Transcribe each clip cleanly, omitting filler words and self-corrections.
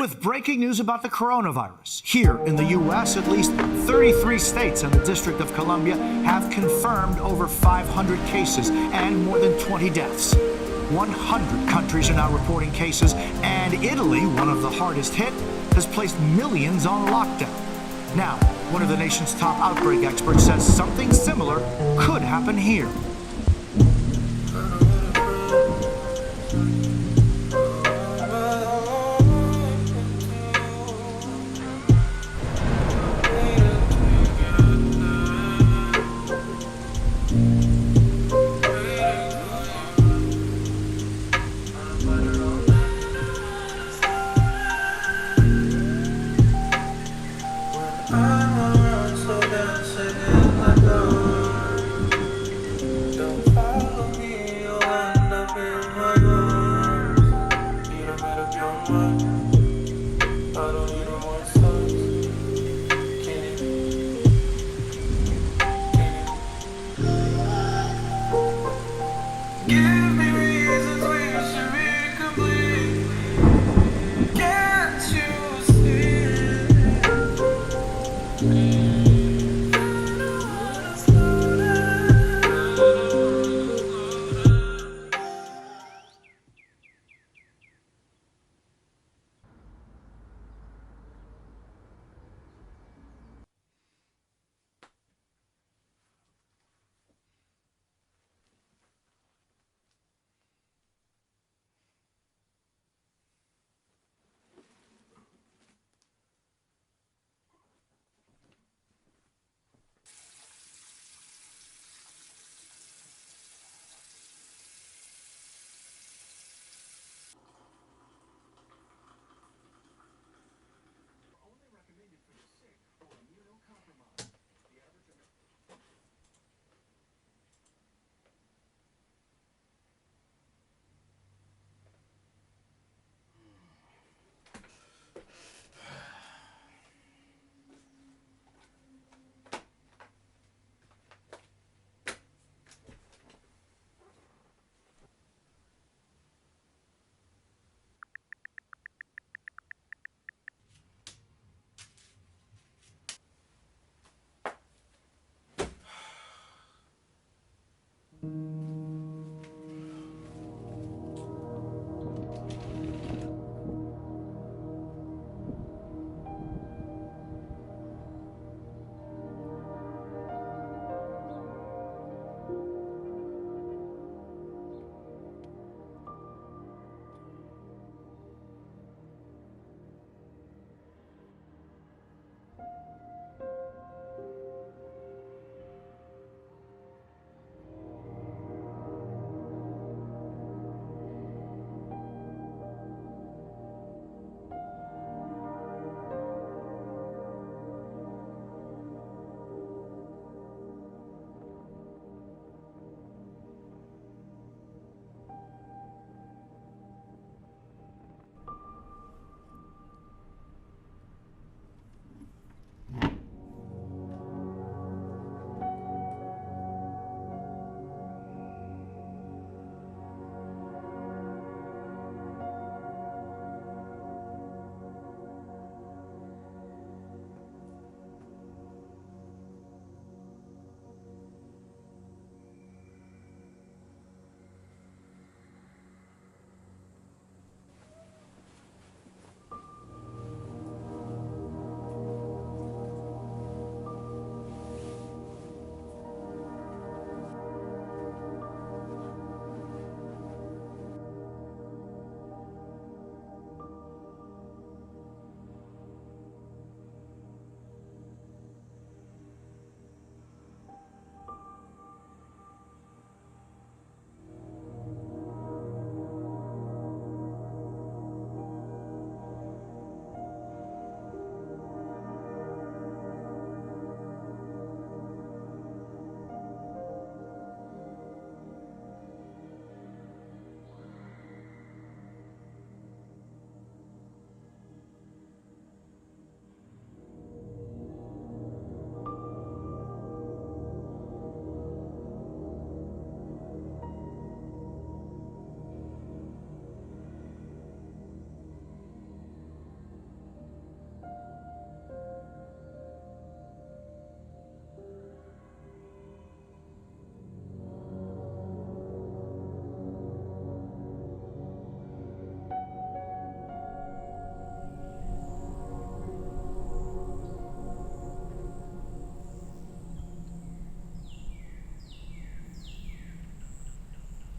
With breaking news about the coronavirus. Here in the U.S., at least 33 states and the District of Columbia have confirmed over 500 cases and more than 20 deaths. 100 countries are now reporting cases, and Italy, one of the hardest hit, has placed millions on lockdown. Now, one of the nation's top outbreak experts says something similar could happen here.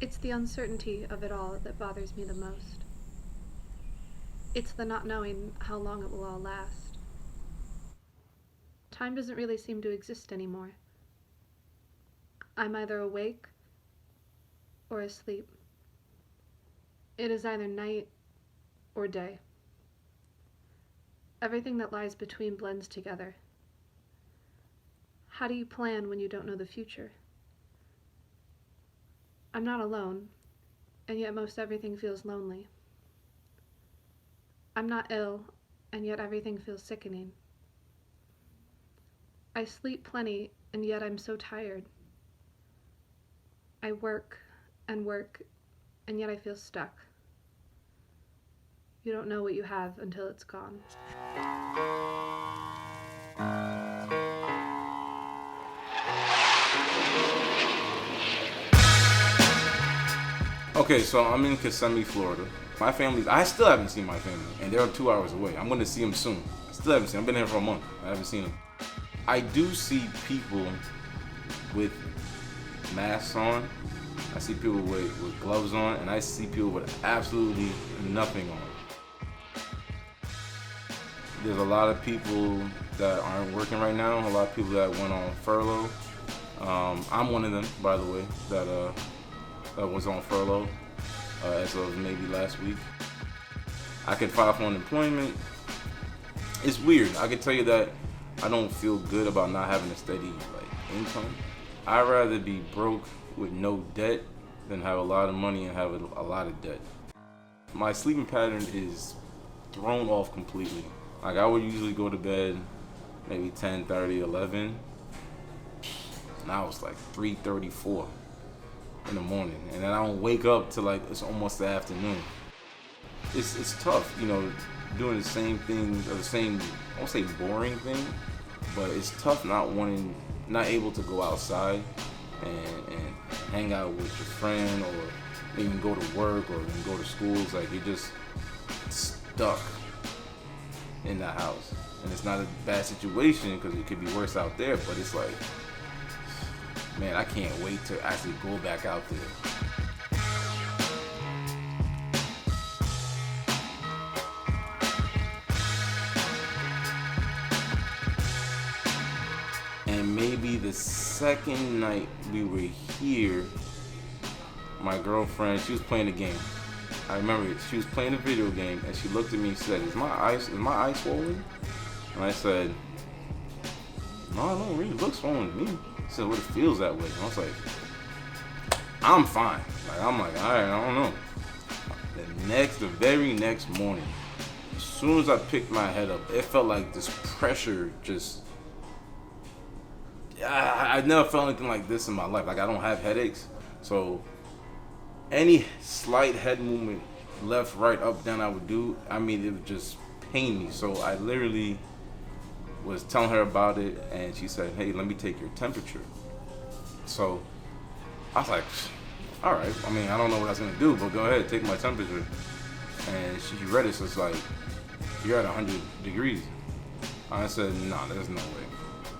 It's the uncertainty of it all that bothers me the most. It's the not knowing how long it will all last. Time doesn't really seem to exist anymore. I'm either awake or asleep. It is either night or day. Everything that lies between blends together. How do you plan when you don't know the future? I'm not alone, and yet most everything feels lonely. I'm not ill, and yet everything feels sickening. I sleep plenty, and yet I'm so tired. I work, and yet I feel stuck. You don't know what you have until it's gone. Okay, so I'm in Kissimmee, Florida. I still haven't seen my family, and they're 2 hours away. I'm gonna see them soon. I still haven't seen them. I've been here for a month. I haven't seen them. I do see people with masks on. I see people with gloves on, and I see people with absolutely nothing on. There's a lot of people that aren't working right now. A lot of people that went on furlough. I'm one of them, by the way, that was on furlough as of maybe last week. I can file for unemployment. It's weird. I can tell you that I don't feel good about not having a steady income. I'd rather be broke with no debt than have a lot of money and have a lot of debt. My sleeping pattern is thrown off completely. Like, I would usually go to bed maybe 10:30, 11. Now it's like 3:34 in the morning, and then I don't wake up till it's almost the afternoon. It's tough, doing the same thing or the same, I won't say boring thing, but it's tough not able to go outside and hang out with your friend or even go to work or even go to school. It's like you're just stuck in the house, and it's not a bad situation because it could be worse out there, but it's like, man, I can't wait to actually go back out there. And maybe the second night we were here, my girlfriend, she was playing a game. I remember she was playing a video game, and she looked at me and said, is my eye swollen? And I said, no, it don't really look swollen to me. She said, well, it feels that way. And I was like, I'm fine. I'm like, all right, I don't know. The very next morning, as soon as I picked my head up, it felt like this pressure just, I've never felt anything like this in my life. Like, I don't have headaches. So any slight head movement, left, right, up, down, I would do, it would just pain me. So I literally was telling her about it, and she said, hey, let me take your temperature. So I was like, all right. I don't know what I was gonna do, but go ahead, take my temperature. And she read it, so it's like, you're at 100 degrees. I said, nah, there's no way.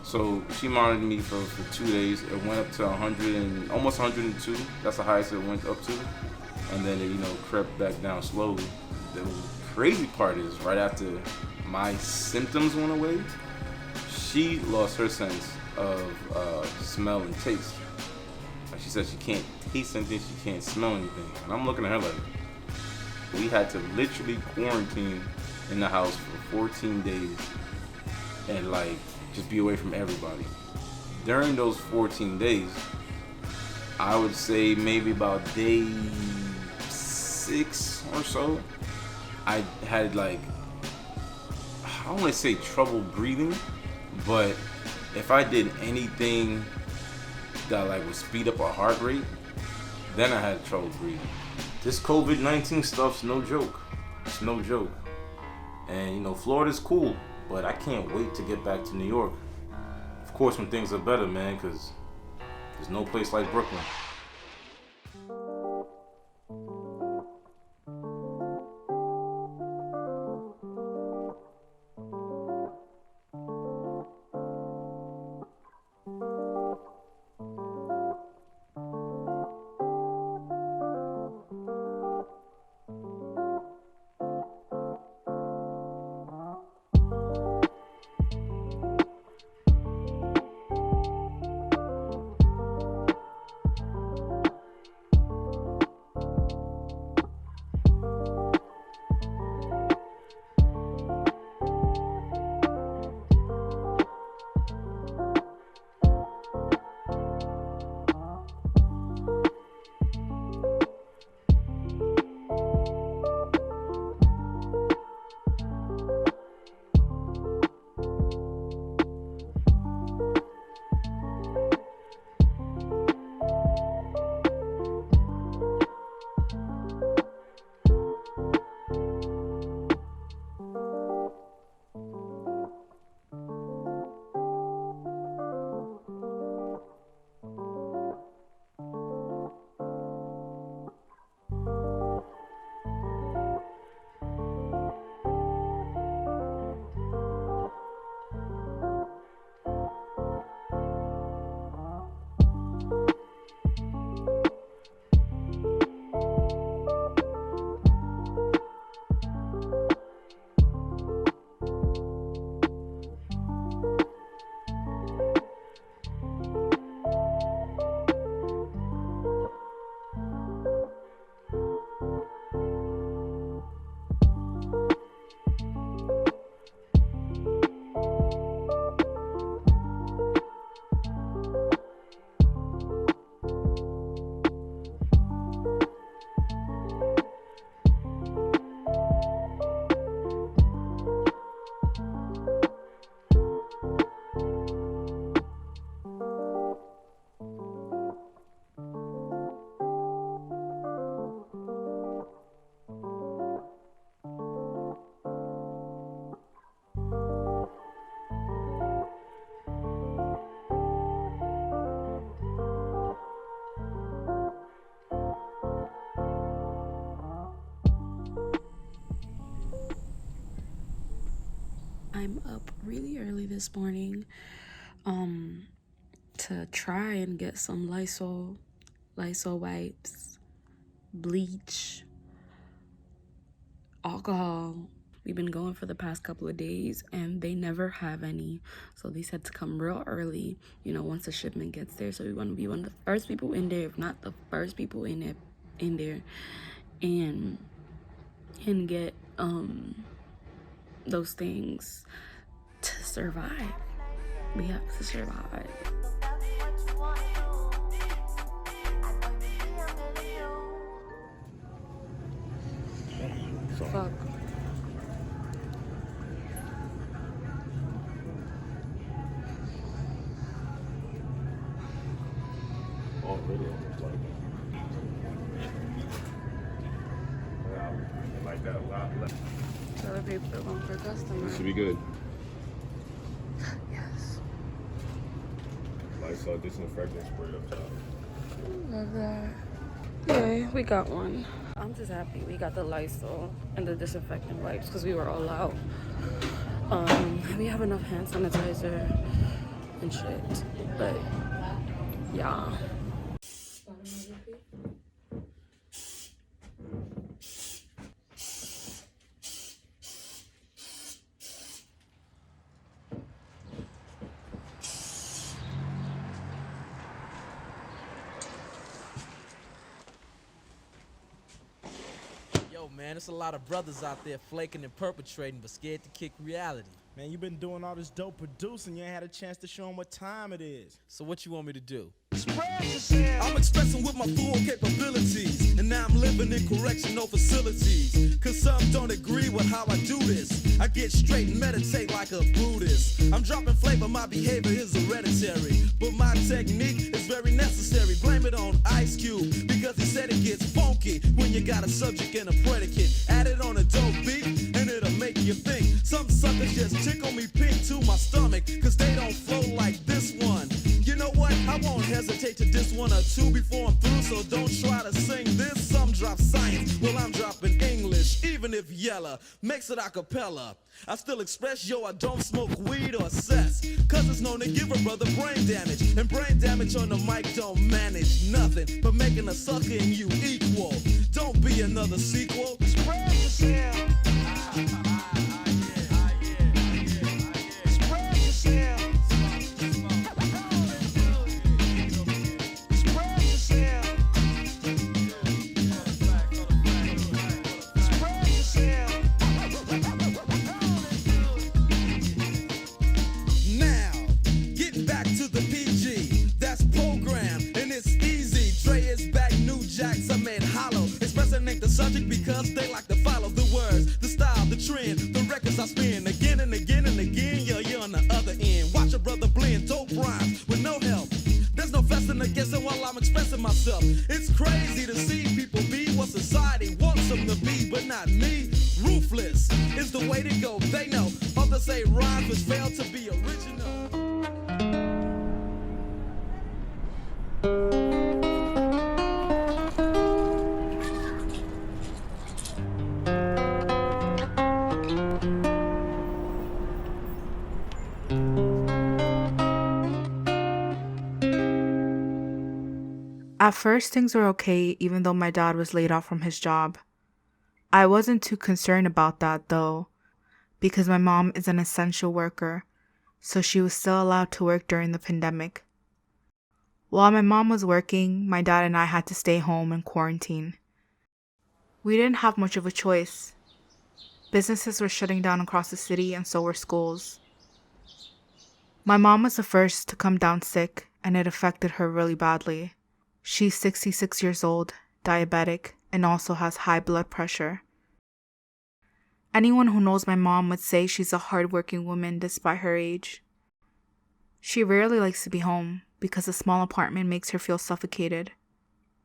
So she monitored me for 2 days. It went up to 100 and almost 102. That's the highest it went up to. And then it, crept back down slowly. The crazy part is, right after my symptoms went away, she lost her sense of smell and taste. Like, she said she can't taste anything, she can't smell anything. And I'm looking at her like, we had to literally quarantine in the house for 14 days and just be away from everybody. During those 14 days, I would say maybe about day 6 or so, I had I don't want to say trouble breathing, but if I did anything that would speed up a heart rate, then I had trouble breathing. This COVID-19 stuff's no joke. It's no joke. And Florida's cool, but I can't wait to get back to New York. Of course, when things are better, man, because there's no place like Brooklyn. I'm up really early this morning to try and get some Lysol wipes, bleach, alcohol. We've been going for the past couple of days and they never have any. So they said to come real early, once the shipment gets there. So we want to be one of the first people in there, if not the first people in there, and get those things to survive. We have to survive. Fuck. Oh, really? Almost like that. Like that a lot. Toilet paper, one per customer. This should be good. Yes. Lysol disinfectant spray up top. Love that. Yeah, we got one. I'm just happy we got the Lysol and the disinfectant wipes because we were all out. We have enough hand sanitizer and shit, but yeah. Yo, man, there's a lot of brothers out there flaking and perpetrating, but scared to kick reality. Man, you've been doing all this dope producing. You ain't had a chance to show them what time it is. So what you want me to do? I'm expressing with my full capabilities, and now I'm living in correctional facilities. Cause some don't agree with how I do this. I get straight and meditate like a Buddhist. I'm dropping flavor, my behavior is hereditary, but my technique is very necessary. Blame it on Ice Cube, because he said it gets funky when you got a subject and a predicate. Add it on a dope beat, and it'll make you think. Some suckers just tickle me pink to my stomach, cause they don't flow like this one. You know what? I won't hesitate to diss one or two before I'm through, so don't try to sing this. Some drop science, well I'm dropping English, even if Yella makes it a cappella. I still express, yo, I don't smoke weed or cess, cause it's known to give a brother brain damage, and brain damage on the mic don't manage nothing but making a sucker and you equal. Don't be another sequel. Spread yourself. The subject because they like to follow the words, the style, the trend, the records I spin again and again and again. You're on the other end. Watch a brother blend dope rhymes with no help. There's no fussing or guessing while I'm expressing myself. It's crazy to see people be what society wants them to be, but not me. Ruthless is the way to go. They know others say rhymes which fail to be original. At first, things were okay, even though my dad was laid off from his job. I wasn't too concerned about that, though, because my mom is an essential worker, so she was still allowed to work during the pandemic. While my mom was working, my dad and I had to stay home and quarantine. We didn't have much of a choice. Businesses were shutting down across the city, and so were schools. My mom was the first to come down sick, and it affected her really badly. She's 66 years old, diabetic, and also has high blood pressure. Anyone who knows my mom would say she's a hardworking woman despite her age. She rarely likes to be home because a small apartment makes her feel suffocated.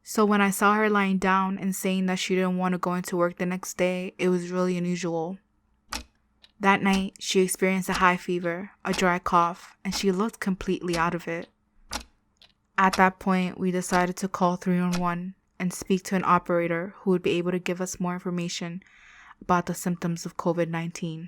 So when I saw her lying down and saying that she didn't want to go into work the next day, it was really unusual. That night, she experienced a high fever, a dry cough, and she looked completely out of it. At that point, we decided to call 311 and speak to an operator who would be able to give us more information about the symptoms of COVID-19.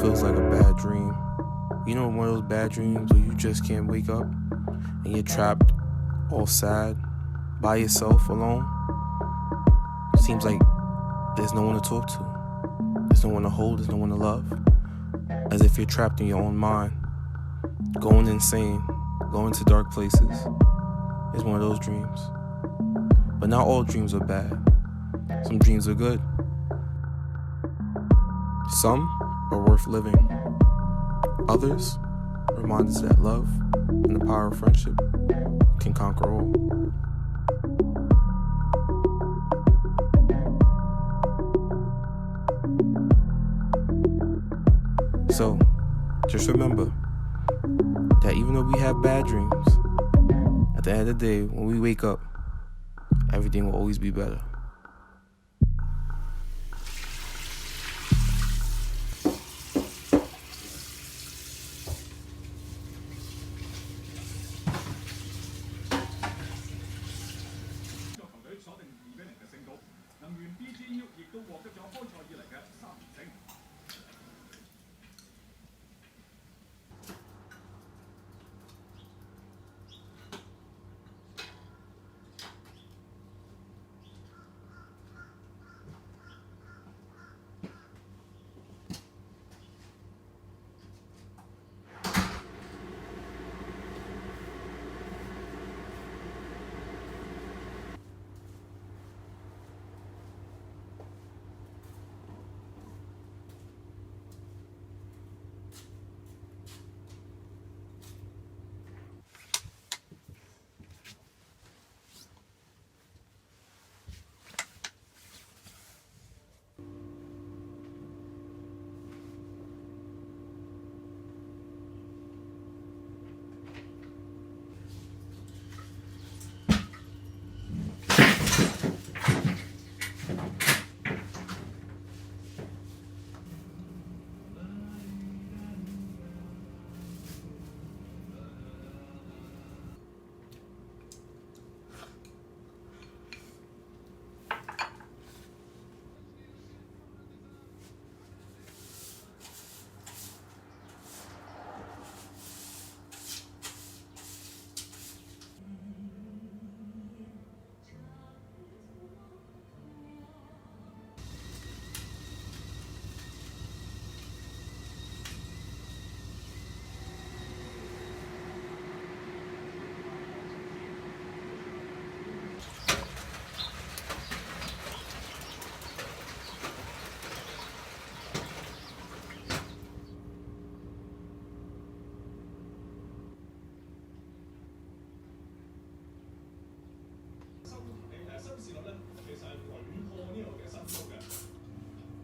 feels like a bad dream. You know, one of those bad dreams where you just can't wake up and you're trapped, all sad, by yourself, alone. Seems like there's no one to talk to. There's no one to hold, there's no one to love. As if you're trapped in your own mind, going insane, going to dark places. It's one of those dreams. But not all dreams are bad. Some dreams are good. Some are worth living. Others remind us that love and the power of friendship can conquer all. So, just remember that even though we have bad dreams, at the end of the day, when we wake up, everything will always be better.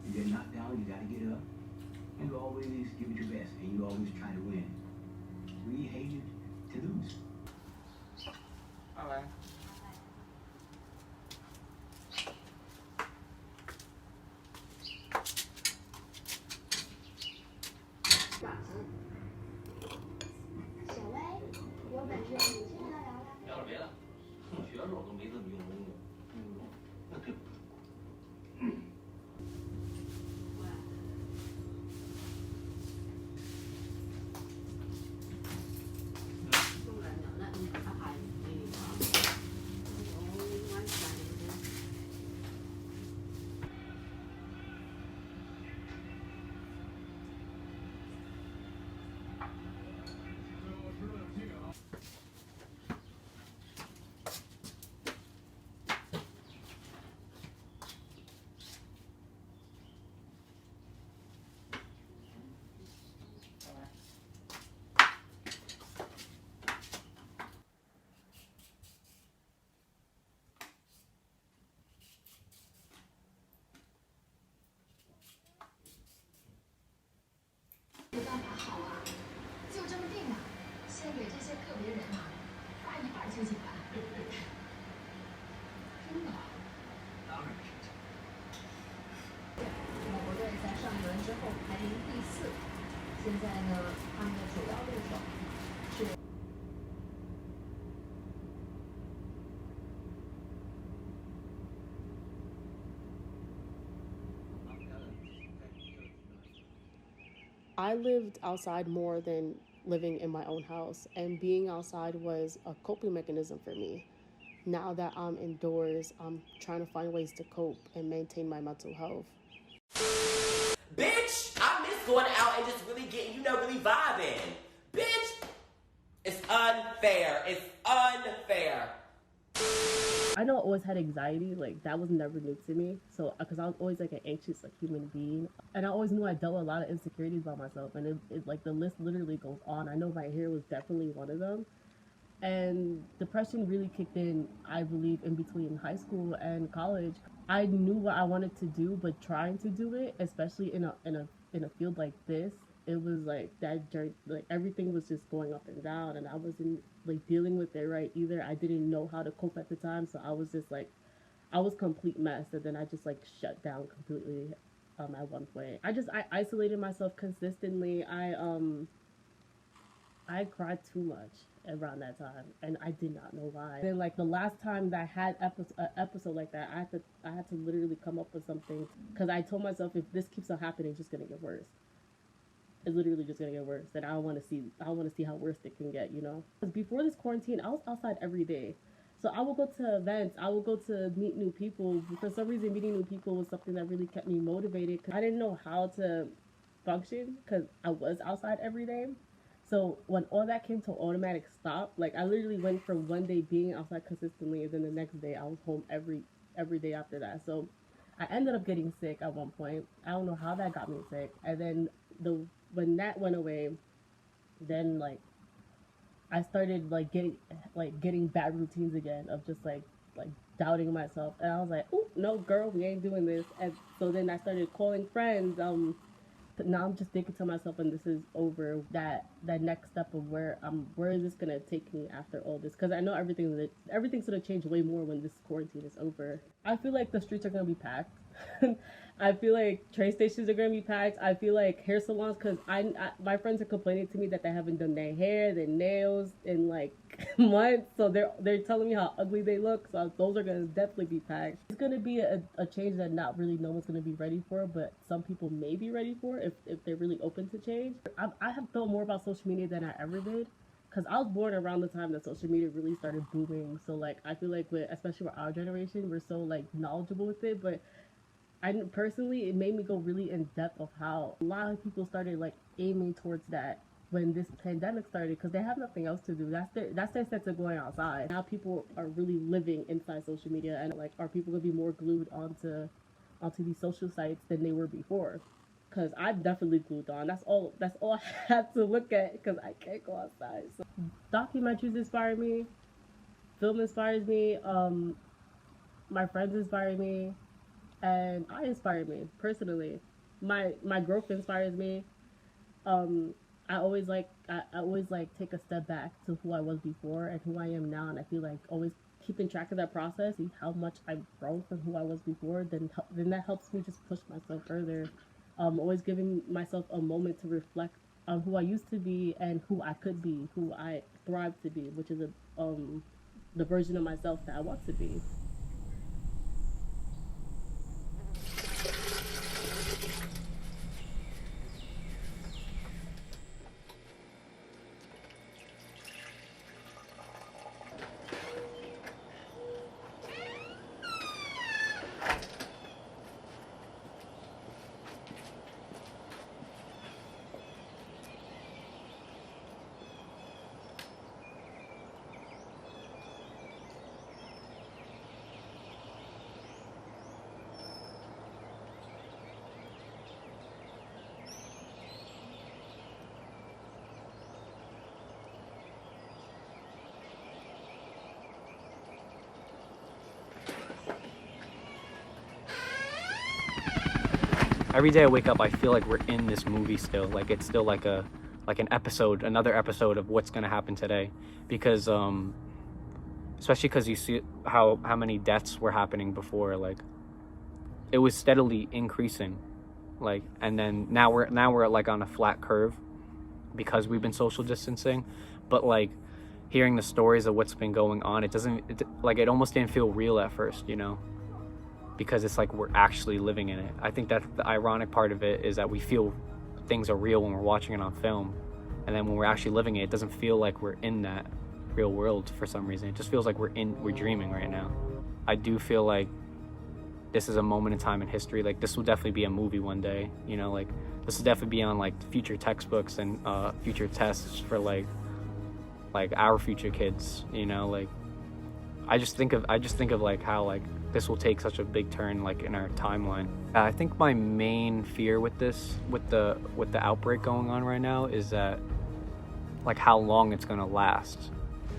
You get knocked down, you gotta get up. You always give it your best, and you always try to win. We hated to lose. All right. I lived outside more than living in my own house, and being outside was a coping mechanism for me. Now that I'm indoors, I'm trying to find ways to cope and maintain my mental health. Bitch, I miss going out and just really getting, really vibing. Bitch, it's unfair. It's unfair. I know I always had anxiety, like that was never new to me. So, because I was always like an anxious human being, and I always knew I dealt with a lot of insecurities about myself, and it like the list literally goes on. I know my hair was definitely one of them, and depression really kicked in, I believe, in between high school and college. I knew what I wanted to do, but trying to do it, especially in a field like this, it was like that journey, like everything was just going up and down, and I wasn't like dealing with it right either. I didn't know how to cope at the time, so I was just like, I was complete mess, and then I just like shut down completely at one point. I isolated myself consistently. I cried too much around that time, and I did not know why. Then like the last time that I had an episode like that, I had to literally come up with something, because I told myself, if this keeps on happening, it's just gonna get worse. It's literally just gonna get worse, and I want to see how worse it can get, Because before this quarantine, I was outside every day, so I would go to events, I would go to meet new people. For some reason, meeting new people was something that really kept me motivated, because I didn't know how to function, because I was outside every day. So when all that came to automatic stop, like I literally went from one day being outside consistently, and then the next day I was home every day after that. So I ended up getting sick at one point. I don't know how that got me sick, and then when that went away, then like I started getting bad routines again of just like doubting myself, and I was like, oh no, girl, we ain't doing this. And so then I started calling friends. Now I'm just thinking to myself, and this is over, that next step of where is this gonna take me after all this? Because I know everything's gonna change way more when this quarantine is over. I feel like the streets are gonna be packed. I feel like train stations are gonna be packed. I feel like hair salons, because my friends are complaining to me that they haven't done their hair, their nails in like months. So they're telling me how ugly they look. So those are gonna definitely be packed. It's gonna be a change that not really no one's gonna be ready for, but some people may be ready for if they're really open to change. I have felt more about social media than I ever did, because I was born around the time that social media really started booming. So like I feel like especially with our generation, we're so like knowledgeable with it, but personally, it made me go really in depth of how a lot of people started like aiming towards that when this pandemic started, because they have nothing else to do. That's their sense of going outside. Now people are really living inside social media, and like, are people gonna be more glued onto these social sites than they were before? Because I'm definitely glued on. That's all I have to look at, because I can't go outside. So documentaries inspire me, film inspires me, my friends inspire me, and I inspire me personally. My growth inspires me. I always take a step back to who I was before and who I am now, and I feel like always keeping track of that process, see how much I've grown from who I was before, then that helps me just push myself further. Always giving myself a moment to reflect on who I used to be and who I could be, who I thrive to be, which is the version of myself that I want to be. Every day I wake up, I feel like we're in this movie still. Like it's still like an episode, another episode of what's gonna happen today. Because especially because you see how many deaths were happening before. Like it was steadily increasing. Like, and then now we're like on a flat curve because we've been social distancing. But like hearing the stories of what's been going on, it almost didn't feel real at first, because it's like we're actually living in it. I think that the ironic part of it is that we feel things are real when we're watching it on film, and then when we're actually living it, it doesn't feel like we're in that real world for some reason. It just feels like we're dreaming right now. I do feel like this is a moment in time in history. Like, this will definitely be a movie one day, you know, like this will definitely be on like future textbooks and future tests for like our future kids, you know. Like, I just think of like how like this will take such a big turn like in our timeline. I think my main fear with this, with the outbreak going on right now, is that like how long it's gonna last.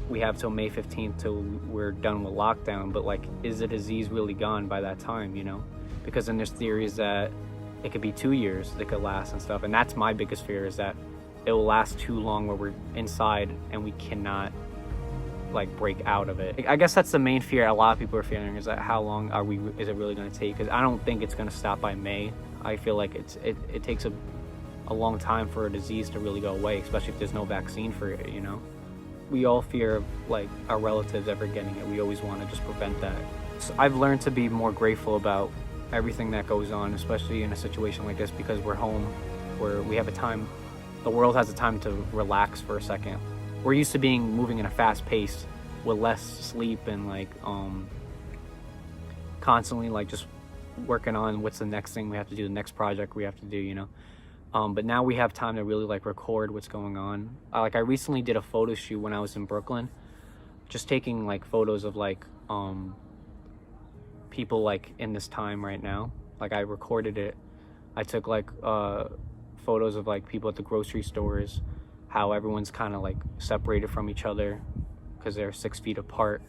We have till May 15th till we're done with lockdown, but like, is the disease really gone by that time, you know? Because then there's theories that it could be 2 years that could last and stuff, and that's my biggest fear, is that it will last too long where we're inside and we cannot like break out of it. I guess that's the main fear a lot of people are feeling, is that how long is it really going to take? Because I don't think it's going to stop by May. I feel like it takes a long time for a disease to really go away, especially if there's no vaccine for it, you know? We all fear like our relatives ever getting it. We always want to just prevent that. So I've learned to be more grateful about everything that goes on, especially in a situation like this, because we're home, where we have a time, the world has a time to relax for a second. We're used to moving in a fast pace with less sleep and like constantly like just working on what's the next thing we have to do, the next project we have to do, you know. But now we have time to really like record what's going on. I recently did a photo shoot when I was in Brooklyn, just taking like photos of like people like in this time right now. Like, I recorded it. I took like photos of like people at the grocery stores, how everyone's kind of like separated from each other because they're 6 feet apart.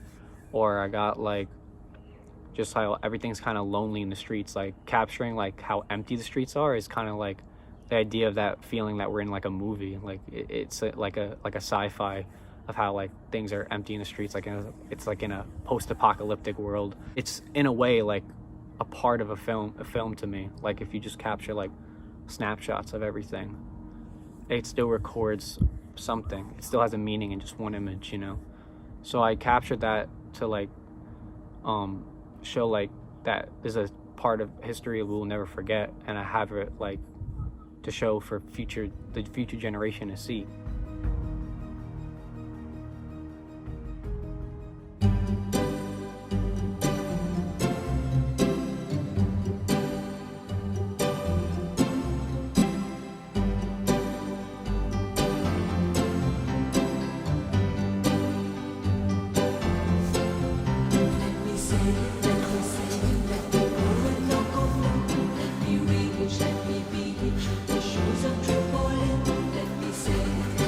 Or I got like just how everything's kind of lonely in the streets. Like, capturing like how empty the streets are is kind of like the idea of that feeling that we're in like a movie. Like, it's like a sci-fi of how like things are empty in the streets, like it's like in a post-apocalyptic world. It's in a way like a part of a film to me. Like, if you just capture like snapshots of everything, it still records something. It still has a meaning in just one image, you know. So I captured that to like show like that there's a part of history we'll never forget, and I have it like to show for the future generation to see. Let me be, the shoes of Tripoli. Let me say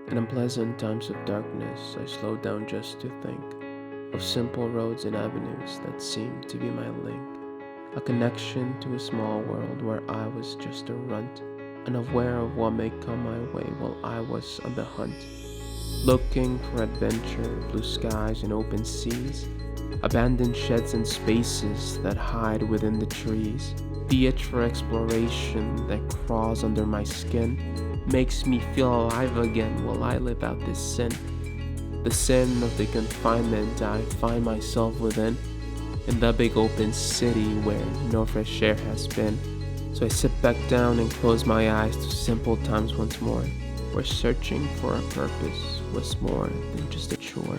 In unpleasant times of darkness, I slow down just to think of simple roads and avenues that seem to be my link. A connection to a small world where I was just a runt, unaware of what may come my way while I was on the hunt. Looking for adventure, blue skies and open seas, abandoned sheds and spaces that hide within the trees. The itch for exploration that crawls under my skin makes me feel alive again while I live out this sin. The sin of the confinement I find myself within, in the big open city where no fresh air has been. So I sit back down and close my eyes to simple times once more, where searching for a purpose was more than just a chore.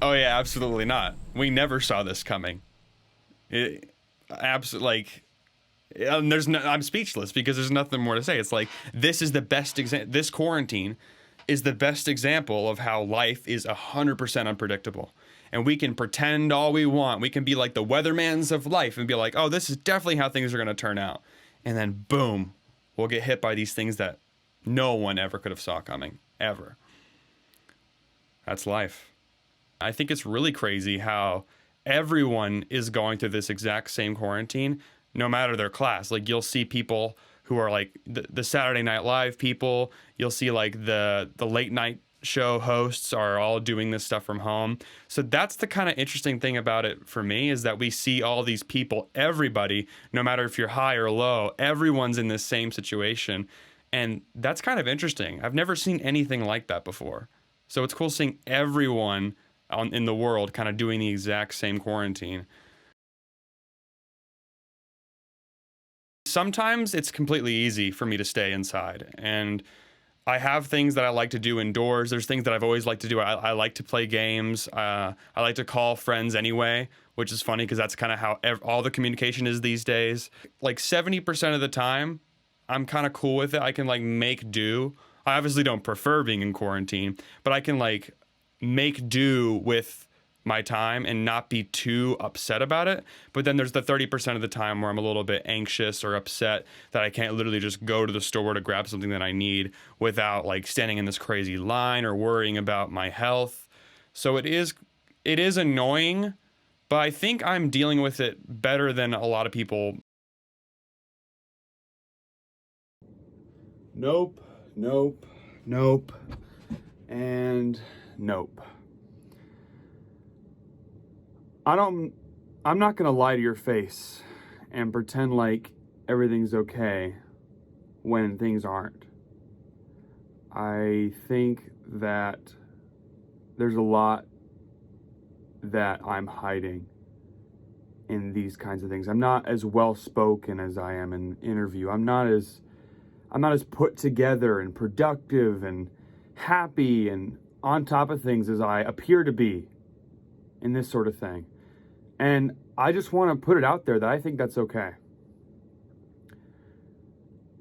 Oh yeah, absolutely not. We never saw this coming. It absolutely I'm speechless because there's nothing more to say. It's like this is the best example. This quarantine is the best example of how life is 100% unpredictable. And we can pretend all we want. We can be like the weathermans of life and be like, oh, this is definitely how things are going to turn out. And then boom, we'll get hit by these things that no one ever could have saw coming, ever. That's life. I think it's really crazy how everyone is going through this exact same quarantine, no matter their class. Like you'll see people who are like the Saturday Night Live people. You'll see like the late night show hosts are all doing this stuff from home. So that's the kind of interesting thing about it for me, is that we see all these people, everybody, no matter if you're high or low, everyone's in this same situation. And that's kind of interesting. I've never seen anything like that before. So it's cool seeing everyone in the world kind of doing the exact same quarantine. Sometimes it's completely easy for me to stay inside, and I have things that I like to do indoors. There's things that I've always liked to do. I like to play games. I like to call friends anyway, which is funny because that's kind of how all the communication is these days. Like 70% of the time, I'm kind of cool with it. I can like make do. I obviously don't prefer being in quarantine, but I can like make do with my time and not be too upset about it. But then there's the 30% of the time where I'm a little bit anxious or upset that I can't literally just go to the store to grab something that I need without like standing in this crazy line or worrying about my health. So it is annoying, but I think I'm dealing with it better than a lot of people. Nope, and nope. I'm not gonna lie to your face and pretend like everything's okay when things aren't. I think that there's a lot that I'm hiding in these kinds of things. I'm not as well spoken as I am in an interview. I'm not as put together and productive and happy and on top of things as I appear to be in this sort of thing. And I just want to put it out there that I think that's okay.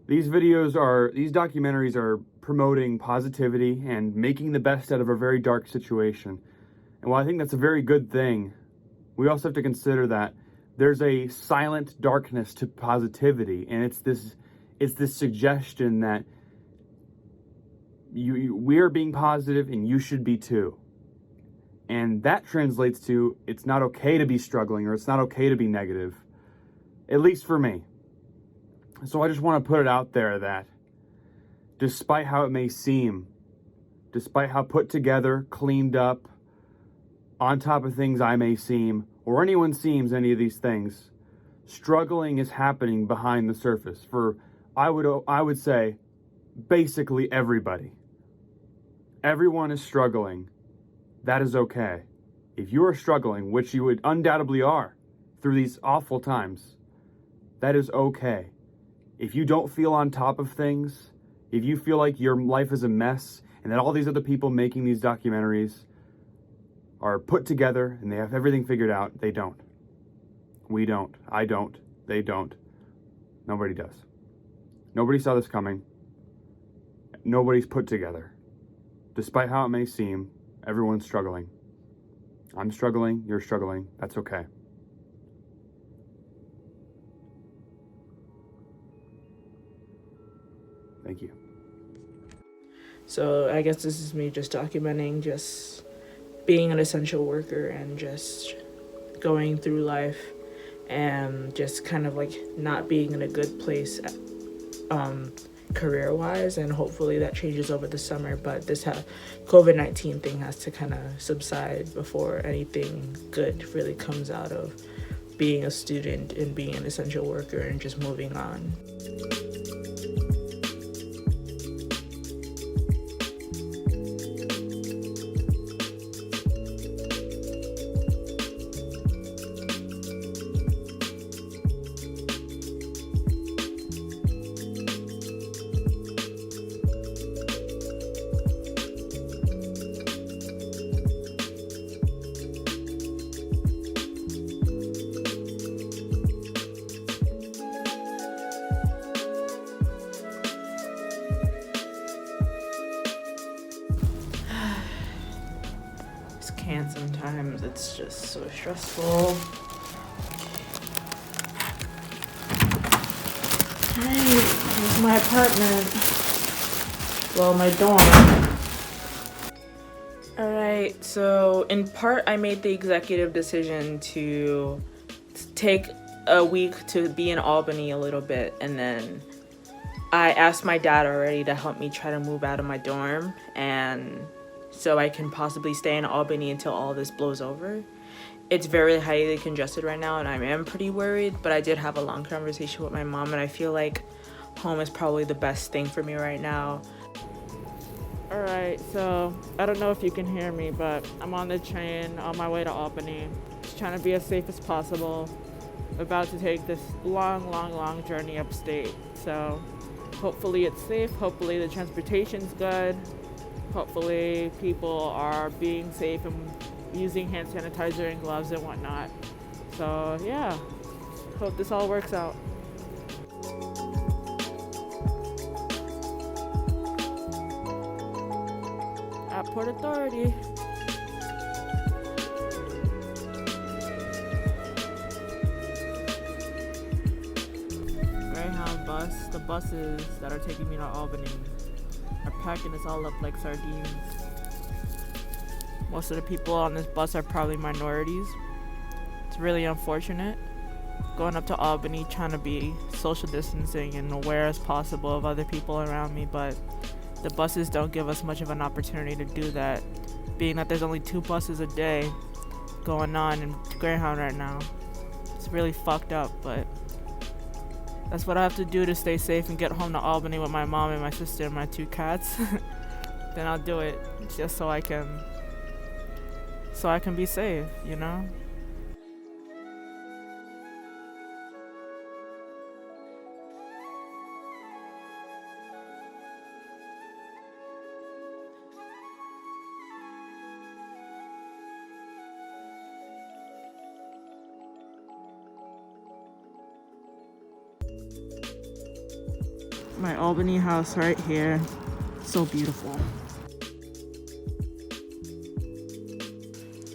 These documentaries are promoting positivity and making the best out of a very dark situation. And while I think that's a very good thing, we also have to consider that there's a silent darkness to positivity, and it's this suggestion that we're being positive and you should be too. And that translates to it's not okay to be struggling, or it's not okay to be negative, at least for me. So I just want to put it out there that despite how it may seem, despite how put together, cleaned up, on top of things I may seem, or anyone seems any of these things, struggling is happening behind the surface for, I would say, basically everybody. Everyone is struggling. That is okay. If you are struggling, which you would undoubtedly are through these awful times, that is okay. If you don't feel on top of things, if you feel like your life is a mess and that all these other people making these documentaries are put together and they have everything figured out, they don't. We don't. I don't. They don't. Nobody does. Nobody saw this coming. Nobody's put together. Despite how it may seem, everyone's struggling. I'm struggling, you're struggling, that's okay. Thank you. So I guess this is me just documenting just being an essential worker and just going through life and just kind of like not being in a good place career-wise, and hopefully that changes over the summer, but this COVID-19 thing has to kind of subside before anything good really comes out of being a student and being an essential worker and just moving on. Can't sometimes, it's just so stressful. Alright, here's my apartment. Well, my dorm. Alright, so in part I made the executive decision to take a week to be in Albany a little bit, and then I asked my dad already to help me try to move out of my dorm, and so I can possibly stay in Albany until all this blows over. It's very highly congested right now and I am pretty worried, but I did have a long conversation with my mom and I feel like home is probably the best thing for me right now. Alright, so I don't know if you can hear me, but I'm on the train on my way to Albany. Just trying to be as safe as possible. About to take this long journey upstate. So hopefully it's safe, hopefully the transportation's good. Hopefully people are being safe and using hand sanitizer and gloves and whatnot. So yeah, hope this all works out. At Port Authority. Greyhound bus, the buses that are taking me to Albany are packing us all up like sardines. Most of the people on this bus are probably minorities. It's really unfortunate. Going up to Albany trying to be social distancing and aware as possible of other people around me, but the buses don't give us much of an opportunity to do that, being that there's only 2 buses a day going on in Greyhound right now. It's really fucked up, but that's what I have to do to stay safe and get home to Albany with my mom and my sister and my 2 cats. Then I'll do it just so I can be safe, you know? My Albany house right here. So beautiful.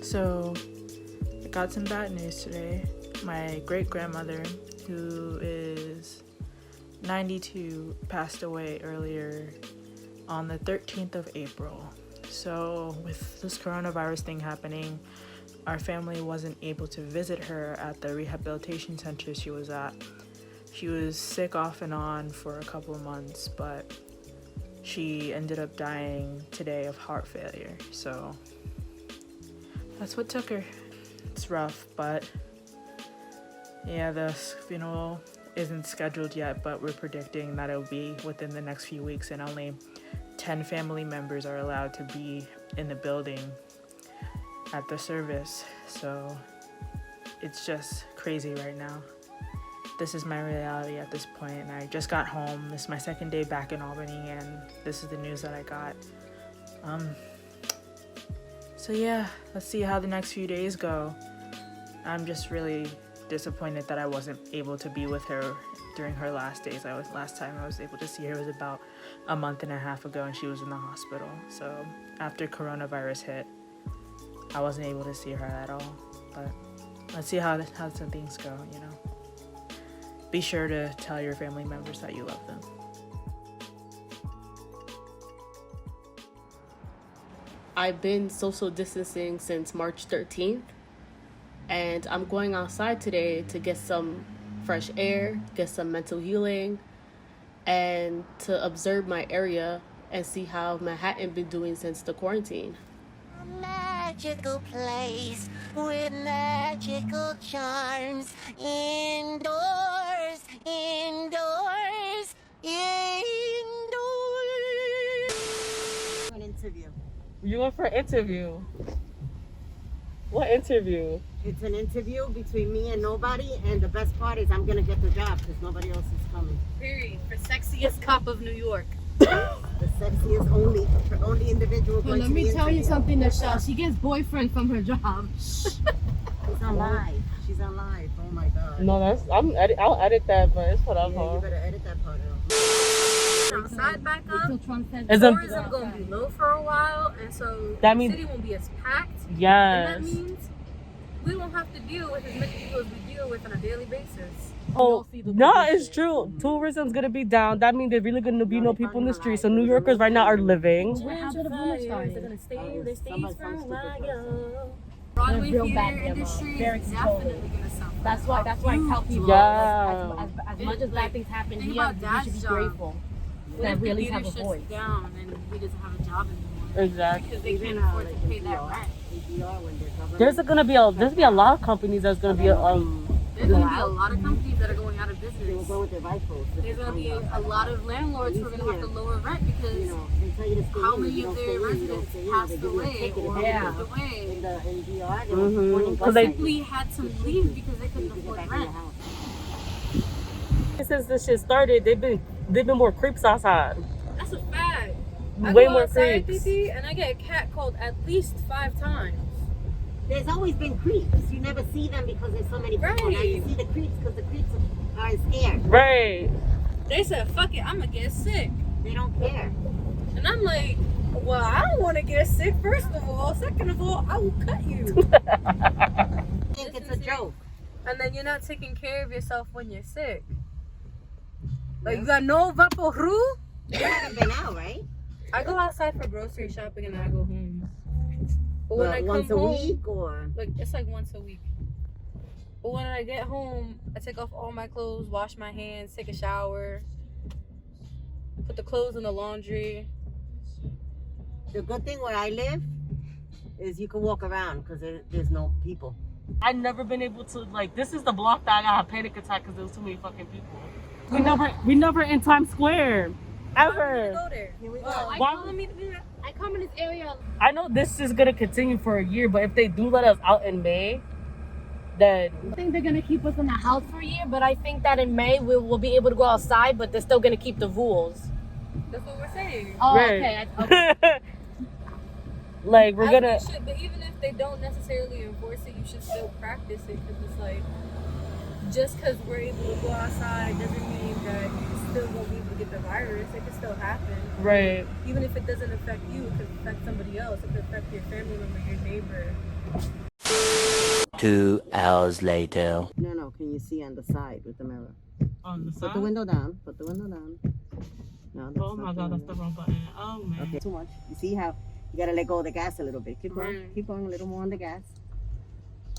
So, I got some bad news today. My great-grandmother, who is 92, passed away earlier on the 13th of April. So, with this coronavirus thing happening, our family wasn't able to visit her at the rehabilitation center she was at. She was sick off and on for a couple of months, but she ended up dying today of heart failure. So that's what took her. It's rough, but yeah, the funeral isn't scheduled yet, but we're predicting that it'll be within the next few weeks, and only 10 family members are allowed to be in the building at the service. So it's just crazy right now. This is my reality at this point, and I just got home. This is my second day back in Albany, and this is the news that I got. So yeah, let's see how the next few days go. I'm just really disappointed that I wasn't able to be with her during her last days. Last time I was able to see her was about a month and a half ago, and she was in the hospital. So after coronavirus hit, I wasn't able to see her at all. But let's see how some things go, you know. Be sure to tell your family members that you love them. I've been social distancing since March 13th, and I'm going outside today to get some fresh air, get some mental healing, and to observe my area and see how Manhattan been doing since the quarantine. A magical place with magical charms. Indoors, indoors, indoors. An interview. You went for an interview. What interview? It's an interview between me and nobody, and the best part is I'm gonna get the job because nobody else is coming. Period. For sexiest cop of New York. The sexiest only individual. Well, let me tell you something, Michelle. She gets boyfriend from her job. She's on live. She's on live. Oh my god. No, I'll edit that, but it's whatever. Yeah, you better edit that part out. Outside back up. Is Tourism gonna be low for a while, and so that the means- city won't be as packed. Yes. And that means we won't have to deal with as many people as we deal with on a daily basis. Oh, no, it's true. Tourism's gonna be down. That means there's really gonna be no people in the streets. So New Yorkers right now are living. Where have the rumors started? They're gonna stay. They stay for a while. Broadway Broadway real theater bad demo. industry Very is definitely gonna suffer. That's why I tell people Yeah. as much as bad things happen Think here, about we Dad's should be job. grateful What that if we the at least theater have a shuts voice. down and he doesn't have a job anymore? Exactly. Because they can't afford to pay that rent. There's gonna be a lot of companies that's gonna be There's gonna be a lot of companies that are going out of business. There's gonna be a lot of landlords who are gonna have to lower rent because how many of their residents passed away or moved away Because they simply had to leave because they couldn't afford rent. since this shit started, they've been more creeps outside. That's a fact. I Way go more outside, creeps. DD, and I get catcalled at least 5 times. There's always been creeps. You never see them because there's so many people. Now you see the creeps because the creeps are scared. Right. They said, fuck it, I'm gonna get sick. They don't care. And I'm like, well, I don't want to get sick, first of all. Second of all, I will cut you. I think it's a joke. And then you're not taking care of yourself when you're sick. Like, you got no Vaporru? You haven't been out, right? I go outside for grocery shopping and then I go home. But when Well, I come once a home, week or? like it's like once a week. But when I get home, I take off all my clothes, wash my hands, take a shower, put the clothes in the laundry. The good thing where I live is you can walk around because there's no people. I've never been able to, like, this is the block that I got a panic attack because there was too many fucking people. We never in Times Square. Ever. Go there. I come in this area. I know this is gonna continue for a year, but if they do let us out in May, then I think they're gonna keep us in the house for a year, but I think that in May we will be able to go outside, but they're still gonna keep the rules. That's what we're saying. Oh, Right. okay. like we're gonna. But even if they don't necessarily enforce it, you should still practice it because it's like just because we're able to go outside doesn't mean that you still won't be able to get the virus. It could still happen. Right. Even if it doesn't affect you, it could affect somebody else. It could affect your family member, your neighbor. 2 hours later. No, can you see on the side with the mirror? On the Put side? the window down. Put the window down. No, that's Oh my god, that's the wrong button. Oh man. Okay, too much. You see how you gotta let go of the gas a little bit. Keep going. Right. Keep going a little more on the gas.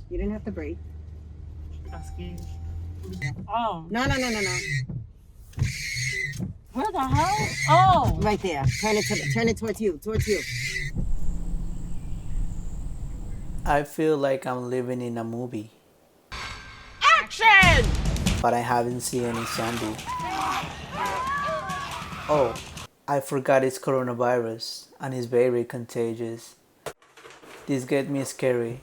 You didn't have to brake. I'm scared. Oh. No. Where the hell? Oh. Right there. Turn it towards you. Towards you. I feel like I'm living in a movie, Action! but I haven't seen any zombie. Oh, I forgot it's coronavirus and it's very contagious. This gets me scary.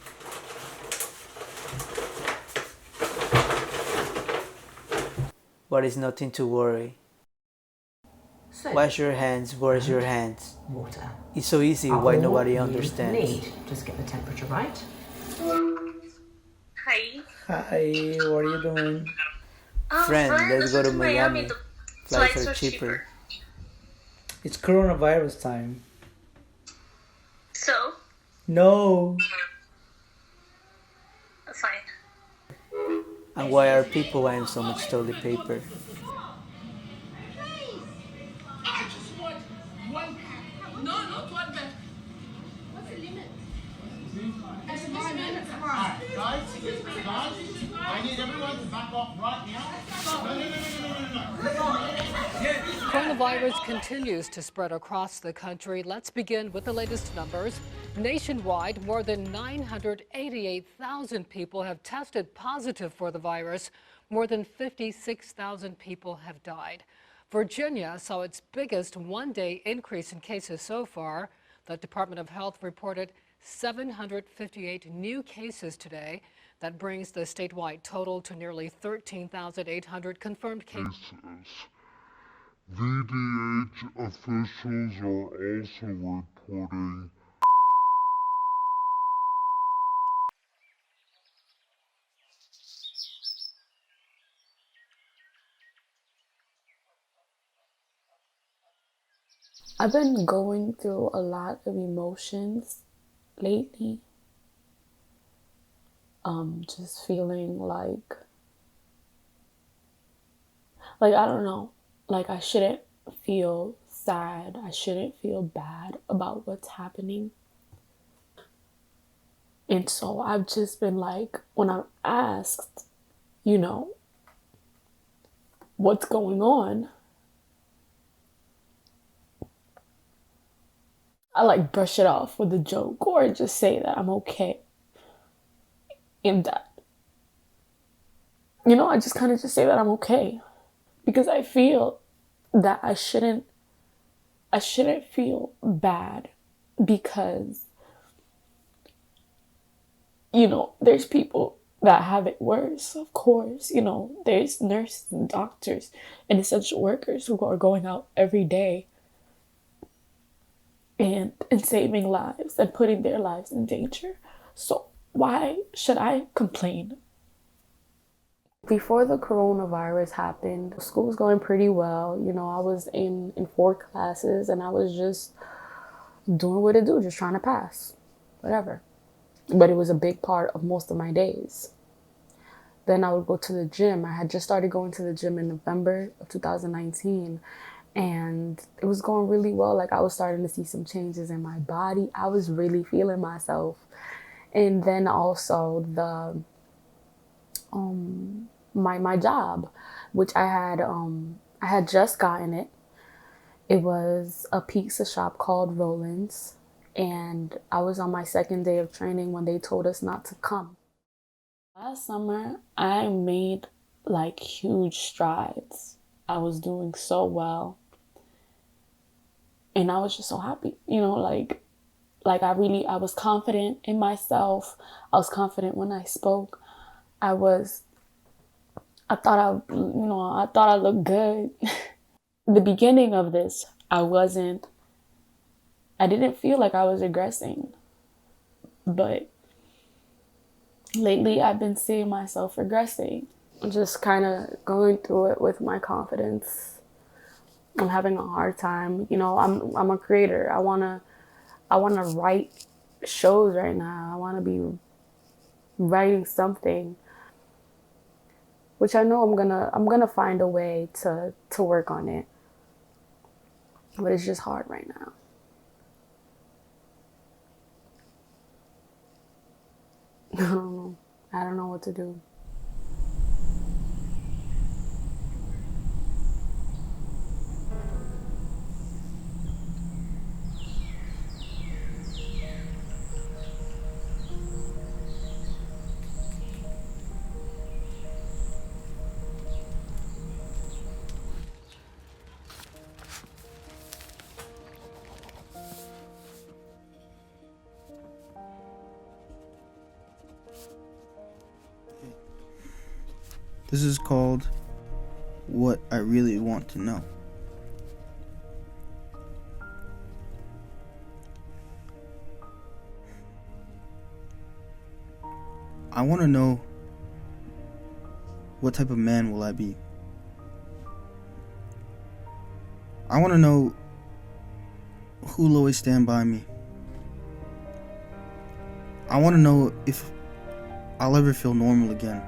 But it's nothing to worry. Wash your hands, wash your hands. Water. It's so easy, why nobody understands. Need. Just get the temperature right. Hi. Hi, what are you doing? Friend, let's go to Miami. The Flights are cheaper. It's coronavirus time. So? No. And why are people buying so much toilet paper? I need everyone to back off right now. Coronavirus continues to spread across the country. Let's begin with the latest numbers. Nationwide, more than 988,000 people have tested positive for the virus. More than 56,000 people have died. Virginia saw its biggest one-day increase in cases so far. The Department of Health reported 758 new cases today. That brings the statewide total to nearly 13,800 confirmed cases. VDH officials are also reporting I've been going through a lot of emotions lately. Just feeling like I don't know, like I shouldn't feel sad. I shouldn't feel bad about what's happening. And so I've just been like, when I'm asked, what's going on, I brush it off with a joke or just say that I'm okay. And that, I just kind of just say that I'm okay. Because I feel that I shouldn't feel bad because, there's people that have it worse, of course. There's nurses and doctors and essential workers who are going out every day and saving lives and putting their lives in danger. So why should I complain? Before the coronavirus happened, school was going pretty well. I was in 4 classes and I was just doing what I do, just trying to pass, whatever. But it was a big part of most of my days. Then I would go to the gym. I had just started going to the gym in November of 2019 and it was going really well. I was starting to see some changes in my body. I was really feeling myself. And then also the my job, which I had just gotten it. It was a pizza shop called Roland's, and I was on my 2nd day of training when they told us not to come. Last summer, I made huge strides. I was doing so well, and I was just so happy. I was confident in myself. I was confident when I spoke. I thought I looked good. The beginning of this, I didn't feel like I was regressing. But lately I've been seeing myself regressing. I'm just kind of going through it with my confidence. I'm having a hard time. I'm a creator. I wanna write shows right now. I wanna be writing something, which I know I'm gonna find a way to work on it. But it's just hard right now. I don't know what to do. This is called What I Really Want to Know. I want to know, what type of man will I be? I want to know who'll always stand by me. I want to know if I'll ever feel normal again.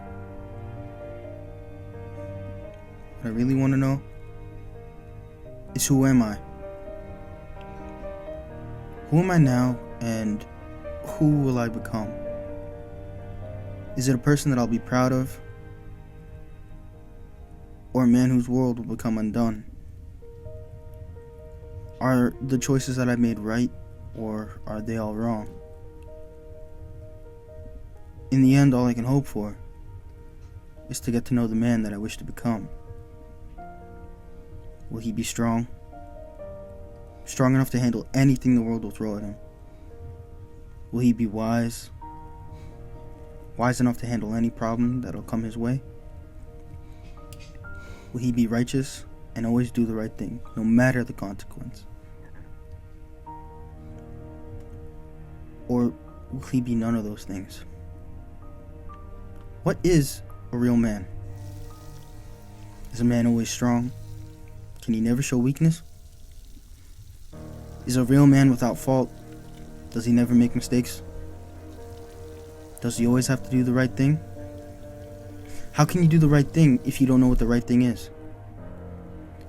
What I really want to know is, who am I? Who am I now, and who will I become? Is it a person that I'll be proud of, or a man whose world will become undone? Are the choices that I made right, or are they all wrong? In the end, all I can hope for is to get to know the man that I wish to become. Will he be strong? Strong enough to handle anything the world will throw at him? Will he be wise? Wise enough to handle any problem that'll come his way? Will he be righteous and always do the right thing, no matter the consequence? Or will he be none of those things? What is a real man? Is a man always strong? Can he never show weakness? Is a real man without fault? Does he never make mistakes? Does he always have to do the right thing? How can you do the right thing if you don't know what the right thing is?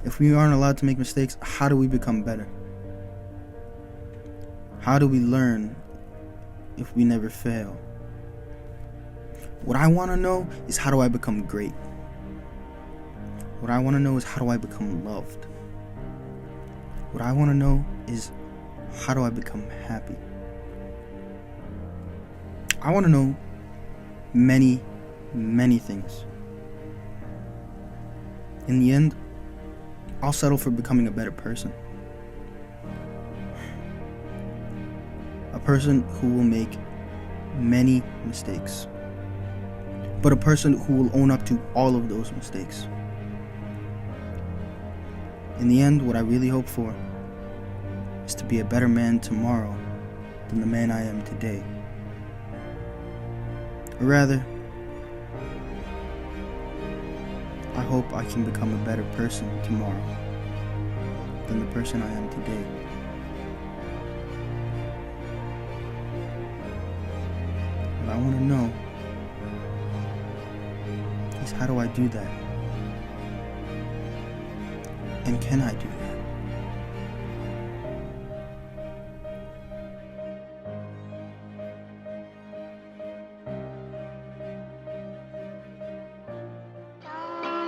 If we aren't allowed to make mistakes, how do we become better? How do we learn if we never fail? What I want to know is, how do I become great? What I want to know is, how do I become loved? What I want to know is, how do I become happy? I want to know many, many things. In the end, I'll settle for becoming a better person. A person who will make many mistakes, but a person who will own up to all of those mistakes. In the end, what I really hope for is to be a better man tomorrow than the man I am today. Or rather, I hope I can become a better person tomorrow than the person I am today. What I want to know is, how do I do that? And can I do that?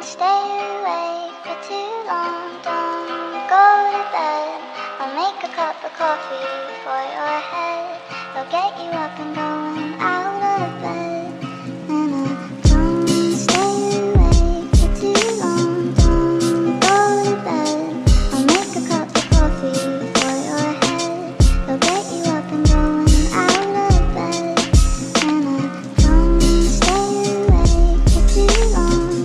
Stay awake for too long, don't go to bed. I'll make a cup of coffee for your head. I'll get you up and going out of bed. And I don't stay awake for too long, don't go to bed. I'll make a cup of coffee for your head. I'll get you up and going out of bed. And I don't stay awake for too long.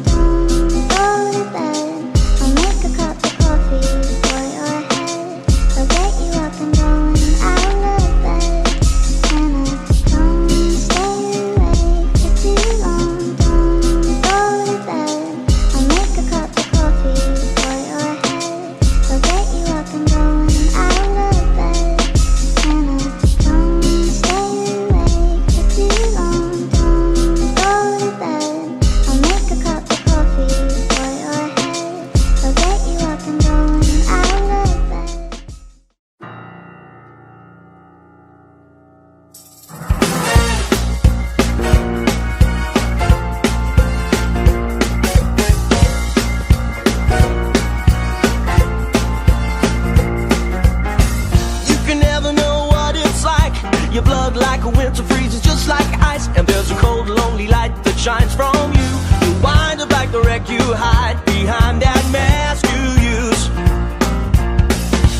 Your blood like a winter freezes just like ice, and there's a cold, lonely light that shines from you. You wind up like the wreck you hide behind that mask you use.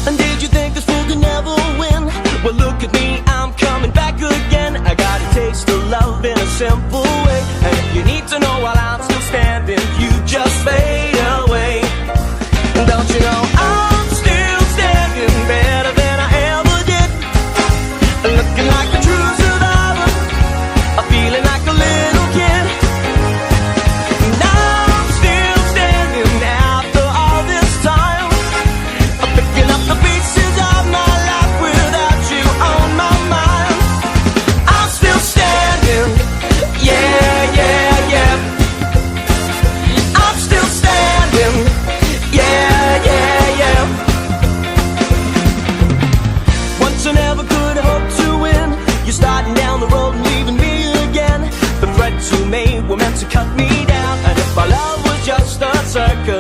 And did you think this fool could never win? Well, look at me, I'm coming back again. I got a taste of love in a simple way, and if you need to know while I'm still standing, you just fade away. Don't you know I'm still standing better than I ever did, looking like a true survivor, feeling like a little kid. And I'm still standing after all this time, picking up the pieces of my life without you on my mind. I'm still standing, yeah. down the road and leaving me again. The threats you made were meant to cut me down, and if our love was just a circus,